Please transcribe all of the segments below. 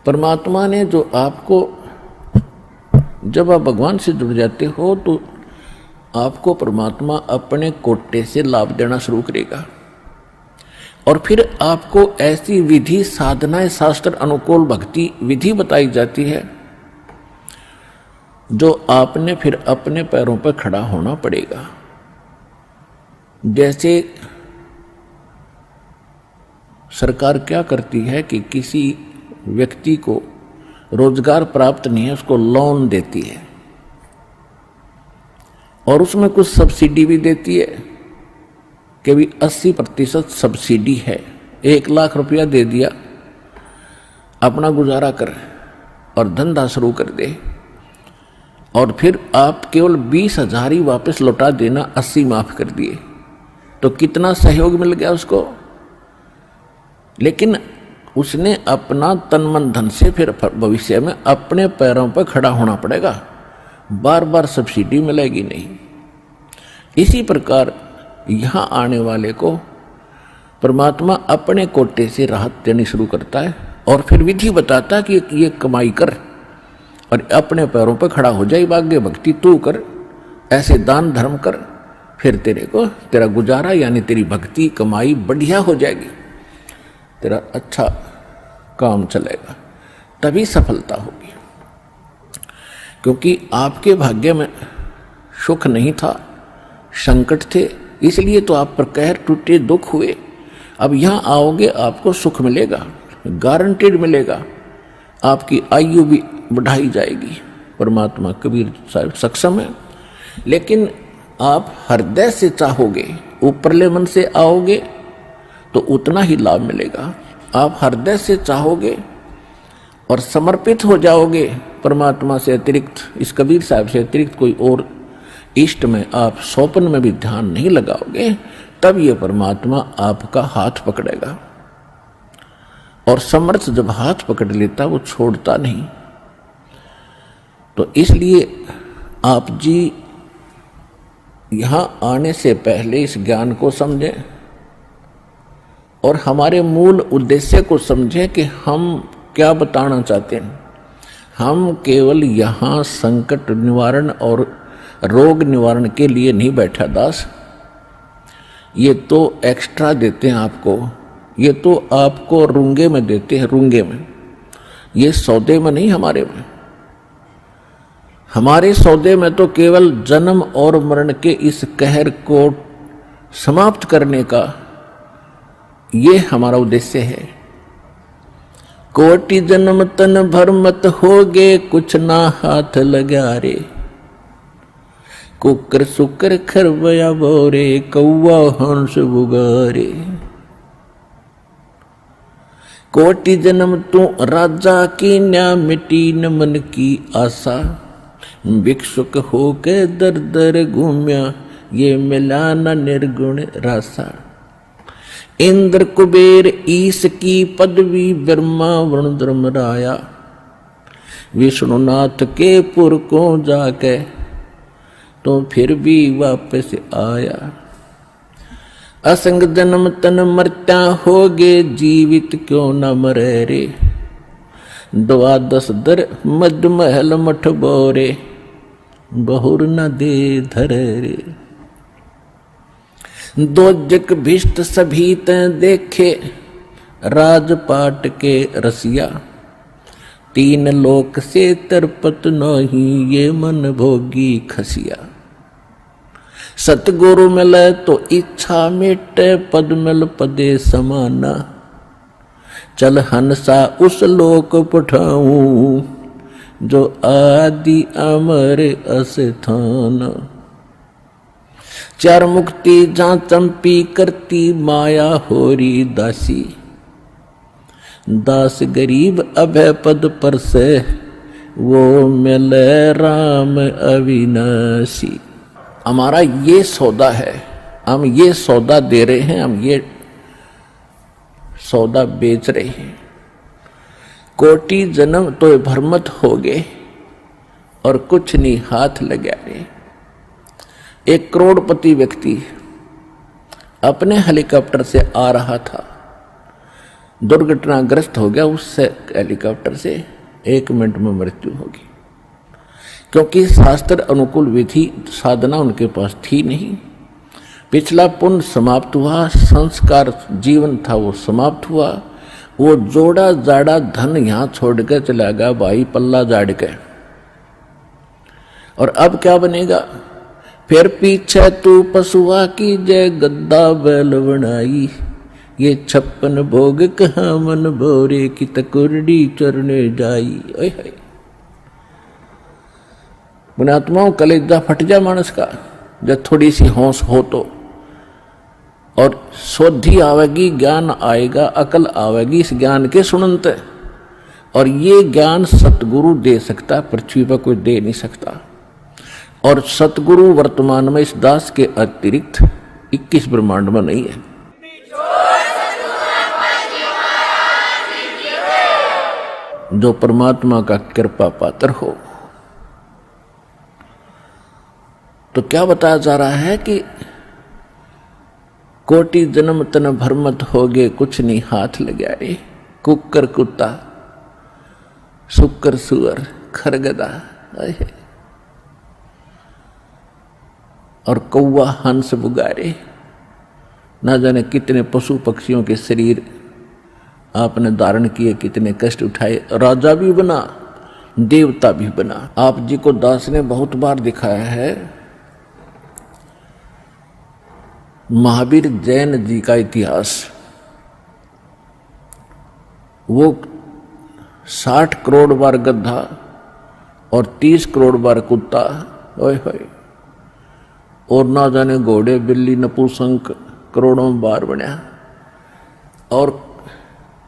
परमात्मा ने जो आपको, जब आप भगवान से जुड़ जाते हो तो आपको परमात्मा अपने कोटे से लाभ देना शुरू करेगा और फिर आपको ऐसी विधि साधनाएं, शास्त्र अनुकूल भक्ति विधि बताई जाती है जो आपने फिर अपने पैरों पर खड़ा होना पड़ेगा। जैसे सरकार क्या करती है कि किसी व्यक्ति को रोजगार प्राप्त नहीं है, उसको लोन देती है और उसमें कुछ सब्सिडी भी देती है कि भी 80% सब्सिडी है। 1 लाख रुपया दे दिया, अपना गुजारा कर और धंधा शुरू कर दे और फिर आप केवल 20,000 ही वापस लौटा देना, 80 माफ कर दिए, तो कितना सहयोग मिल गया उसको। लेकिन उसने अपना तन मन धन से फिर भविष्य में अपने पैरों पर खड़ा होना पड़ेगा, बार बार सब्सिडी मिलेगी नहीं। इसी प्रकार यहाँ आने वाले को परमात्मा अपने कोटे से राहत देनी शुरू करता है और फिर विधि बताता है कि ये कमाई कर और अपने पैरों पर खड़ा हो जाए, भाग्य भक्ति तू कर, ऐसे दान धर्म कर, फिर तेरा गुजारा यानी तेरी भक्ति कमाई बढ़िया हो जाएगी, तेरा अच्छा काम चलेगा, तभी सफलता होगी। क्योंकि आपके भाग्य में सुख नहीं था, संकट थे, इसलिए तो आप पर कहर टूटे, दुख हुए। अब यहाँ आओगे आपको सुख मिलेगा, गारंटेड मिलेगा, आपकी आयु भी बढ़ाई जाएगी। परमात्मा कबीर साहब सक्षम है। लेकिन आप हृदय से चाहोगे, ऊपरले मन से आओगे तो उतना ही लाभ मिलेगा। आप हृदय से चाहोगे और समर्पित हो जाओगे परमात्मा से अतिरिक्त, इस कबीर साहब से अतिरिक्त कोई और इष्ट में आप स्वप्न में भी ध्यान नहीं लगाओगे, तब ये परमात्मा आपका हाथ पकड़ेगा। और समर्थ जब हाथ पकड़ लेता वो छोड़ता नहीं। तो इसलिए आप जी यहाँ आने से पहले इस ज्ञान को समझें और हमारे मूल उद्देश्य को समझें कि हम क्या बताना चाहते हैं। हम केवल यहाँ संकट निवारण और रोग निवारण के लिए नहीं बैठा दास, ये तो एक्स्ट्रा देते हैं आपको, ये तो आपको रूंगे में देते हैं, रूंगे में, ये सौदे में नहीं। हमारे सौदे में तो केवल जन्म और मरण के इस कहर को समाप्त करने का ये हमारा उद्देश्य है। कोटि जन्म तन भर मत होगे, कुछ ना हाथ लगा रे, कुकर सुकर खरबया बोरे, कौवा हंस बुगारे। कोटि जन्म तू राजा की न्या, मिटी न मन की आशा, भिक्षुक होके दर दर घूम्या, ये मिला न निर्गुण रासा। इंद्र कुबेर ईश की पदवी, ब्रह्मा वरुण धर्मराया, विष्णुनाथ के पुर को जाके तो फिर भी वापस आया। असंग जन्म तन मरता होगे, जीवित क्यों न मरे रे, 12 दर मद महल मठ बोरे, बहुर न दे धरे रे। 2 जग भिष्ट सभी तैं देखे, राजपाट के रसिया, 3 लोक से तरपत नहीं, ये मन भोगी खसिया। सतगुरु मिले तो इच्छा मिटे, पद मिल पदे समाना, चल हंसा उस लोक पठाऊं, जो आदि अमर अस्थान। 4 मुक्ति जहाँ चंपी करती, माया होरी दासी, दास गरीब अभय पद पर से, वो मिले राम अविनाशी। हमारा ये सौदा है, हम ये सौदा दे रहे हैं, हम ये सौदा बेच रहे हैं। कोटि जन्म तो भरमत हो गए और कुछ नहीं हाथ लगा रहे। 1 करोड़पति व्यक्ति अपने हेलीकॉप्टर से आ रहा था, दुर्घटनाग्रस्त हो गया, उससे हेलीकॉप्टर से 1 मिनट में मृत्यु होगी, क्योंकि शास्त्र अनुकूल विधि साधना उनके पास थी नहीं। पिछला पुण्य समाप्त हुआ, संस्कार जीवन था वो समाप्त हुआ, वो जोड़ा जाड़ा धन यहां छोड़ के चला गया भाई, पल्ला जाड़ के। और अब क्या बनेगा? फिर पीछे तू पशुआ की जय गद्दा बैल बनाई, ये 56 भोग कहाँ मन भोरे की तकुरडी चरने जाई। ओए हाय पुण्यात्माओं, कलेजा फट जा मानस का जब थोड़ी सी होश हो तो, और शोधी आवेगी, ज्ञान आएगा, अकल आवेगी इस ज्ञान के सुनते। और ये ज्ञान सतगुरु दे सकता, पृथ्वी पर कोई दे नहीं सकता। और सतगुरु वर्तमान में इस दास के अतिरिक्त 21 ब्रह्मांड में नहीं है। जो परमात्मा का कृपा पात्र हो। तो क्या बताया जा रहा है कि कोटि जन्म तन भरमत हो गए, कुछ नहीं हाथ लगाए, कुकर कुत्ता शुक्र सुअर खरगदा और कौवा हंस बुगारे, ना जाने कितने पशु पक्षियों के शरीर आपने धारण किए, कितने कष्ट उठाए। राजा भी बना, देवता भी बना। आप जी को दास ने बहुत बार दिखाया है। महावीर जैन जी का इतिहास, वो 60 करोड़ बार गधा और 30 करोड़ बार कुत्ता, ओए होए, और ना जाने घोड़े बिल्ली नपुंसक करोड़ों बार बना। और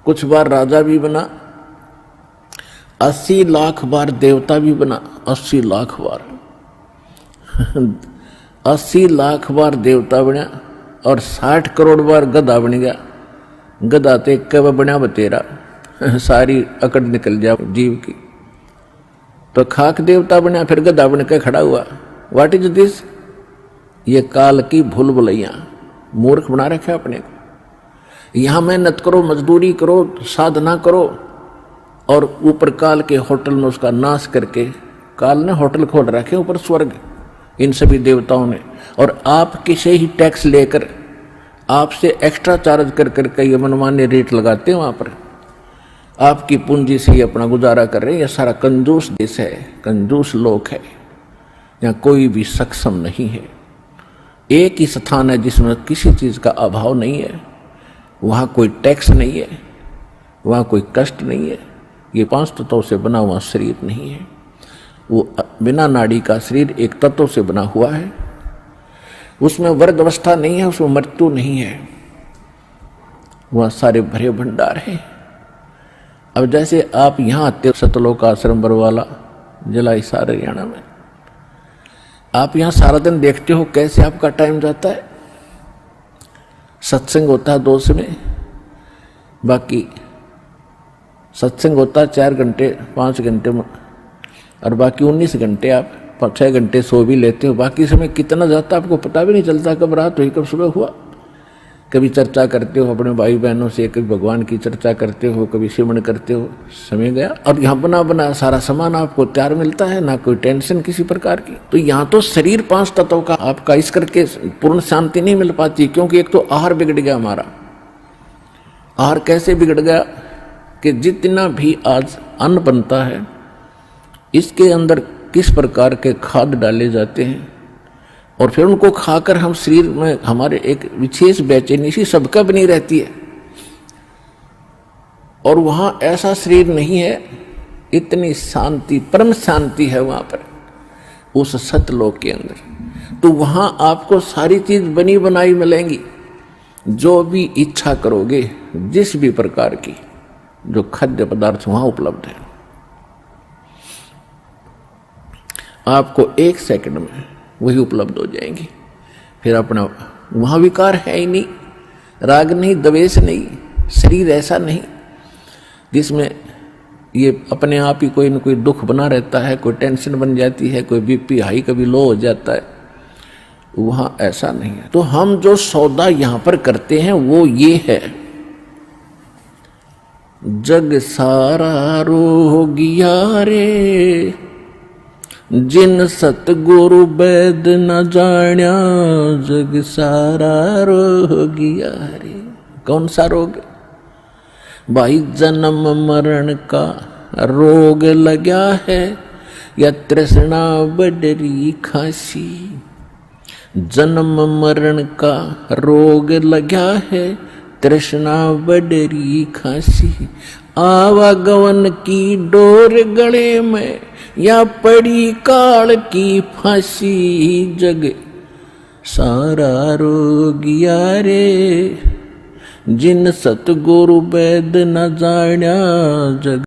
कुछ बार राजा भी बना, 80 लाख बार देवता भी बना, 80 लाख बार 80 लाख बार देवता बना, और 60 करोड़ बार गधा बन गया। गधा ते कब बना बतेरा, सारी अकड़ निकल जा जीव की। तो खाक देवता बना, फिर गधा बन के खड़ा हुआ। What is this? ये काल की भूल भुलैया, मूर्ख बना रखे अपने को। यहां मेहनत करो, मजदूरी करो, साधना करो, और ऊपर काल के होटल में उसका नाश करके, काल ने होटल खोल रखे ऊपर स्वर्ग, इन सभी देवताओं ने, और आपके से ही टैक्स लेकर आपसे एक्स्ट्रा चार्ज कर करके ये मनमान्य रेट लगाते हैं। वहां पर आपकी पूंजी से ही अपना गुजारा कर रहे हैं। यह सारा कंजूस देश है, कंजूस लोग है, यहाँ कोई भी सक्षम नहीं है। एक ही स्थान है जिसमें किसी चीज का अभाव नहीं है, वहां कोई टैक्स नहीं है, वहां कोई कष्ट नहीं है। ये 5 तत्वों से बना हुआ शरीर नहीं है, वो बिना नाड़ी का शरीर एक तत्व से बना हुआ है। उसमें वर्ग अवस्था नहीं है, उसमें मृत्यु नहीं है, वह सारे भरे भंडार है। अब जैसे आप यहां आते सतलोक आश्रम बरवाला जिला हिसार हरियाणा में, आप यहां सारा दिन देखते हो कैसे आपका टाइम जाता है। सत्संग होता है 2 में, बाकी सत्संग होता है 4 घंटे 5 घंटे में, और बाकी 19 घंटे आप 6 घंटे सो भी लेते हो। बाकी समय कितना जाता है आपको पता भी नहीं चलता, कब रात हुई कब सुबह हुआ। कभी चर्चा करते हो अपने भाई बहनों से, कभी भगवान की चर्चा करते हो, कभी सिमरन करते हो, समय गया। और यहाँ बना बना सारा सामान आपको तैयार मिलता है, ना कोई टेंशन किसी प्रकार की। तो यहाँ तो शरीर 5 तत्वों का आपका इस करके पूर्ण शांति नहीं मिल पाती, क्योंकि एक तो आहार बिगड़ गया हमारा। आहार कैसे बिगड़ गया कि जितना भी आज अन्न बनता है, इसके अंदर किस प्रकार के खाद डाले जाते हैं, और फिर उनको खाकर हम शरीर में हमारे एक विशेष बेचैनी सी सबका बनी रहती है। और वहां ऐसा शरीर नहीं है, इतनी शांति, परम शांति है वहां पर उस सतलोक के अंदर। तो वहां आपको सारी चीज बनी बनाई मिलेंगी, जो भी इच्छा करोगे, जिस भी प्रकार की जो खाद्य पदार्थ वहां उपलब्ध है, आपको 1 सेकंड में वही उपलब्ध हो जाएंगी। फिर अपना वहां विकार है ही नहीं, राग नहीं, द्वेष नहीं, शरीर ऐसा नहीं जिसमें ये अपने आप ही कोई न कोई दुख बना रहता है, कोई टेंशन बन जाती है, कोई बीपी हाई कभी लो हो जाता है। वहां ऐसा नहीं है। तो हम जो सौदा यहां पर करते हैं वो ये है जग सारा रोगिया रे, जिन सतगुरु वैद न जाण्या, जग सारा रोगिया रे। कौन सा रोग? भाई जन्म मरण का रोग लगा है, या तृष्णा बडरी खासी। जन्म मरण का रोग लगा है, तृष्णा बडरी खासी। आवागमन की डोर गले में, या पड़ी काल की फांसी। जग सारा रोगिया रे, जिन सतगुरु वैद न जाण्या, जग